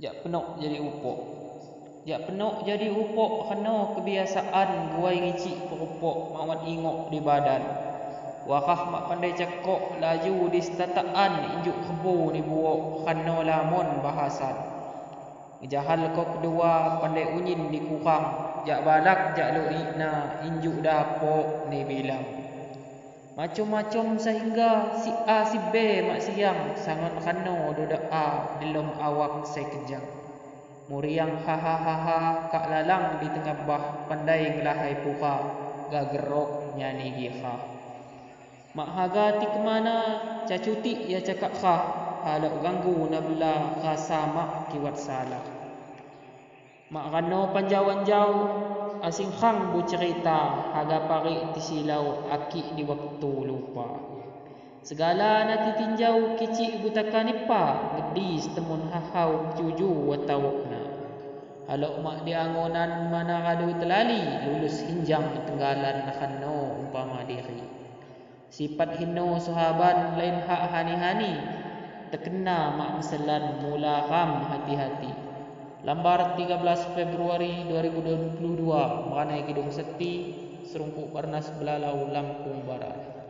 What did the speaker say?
Jak penok jadi upok. Jak penok jadi upok kena kebiasaan guai ngicik perupok mak ingok di badan. Wakah mak pandai cekok laju di setataan injuk kebo ni buok kena lamon bahasan. Ngejahal kau kedua pandai unyin di kurang. Jak balak jak lo ikna injuk dapok ni bilang. Macam-macam sehingga si A si B mak siang sangat kano doa dalam awak saya kejang. Muriang hahaha kak lalang di tengah bah pandai ngelahai pura gagerok nyanyi giha. Mak haga ti kemana cacuti ya cakap kah halak ganggu nabla rasa mak kiwat salah. Mak kano panjauan jauh asing khang bu cerita haga pari ti silau aki di waktu lupa. Segala nanti tinjau kicik butakan ipa gedi setemun hahau cuju watawakna. Halok mak di angonan mana kadu telali lulus hinjang tenggalan nakano umpama diri. Sifat hino sahaban lain hak hani-hani terkena mak meselan mula ram hati-hati. Lambar 13 Februari 2022 Meranai Kidung Seti Serungkuk Barnas Belalau Lampung Barat.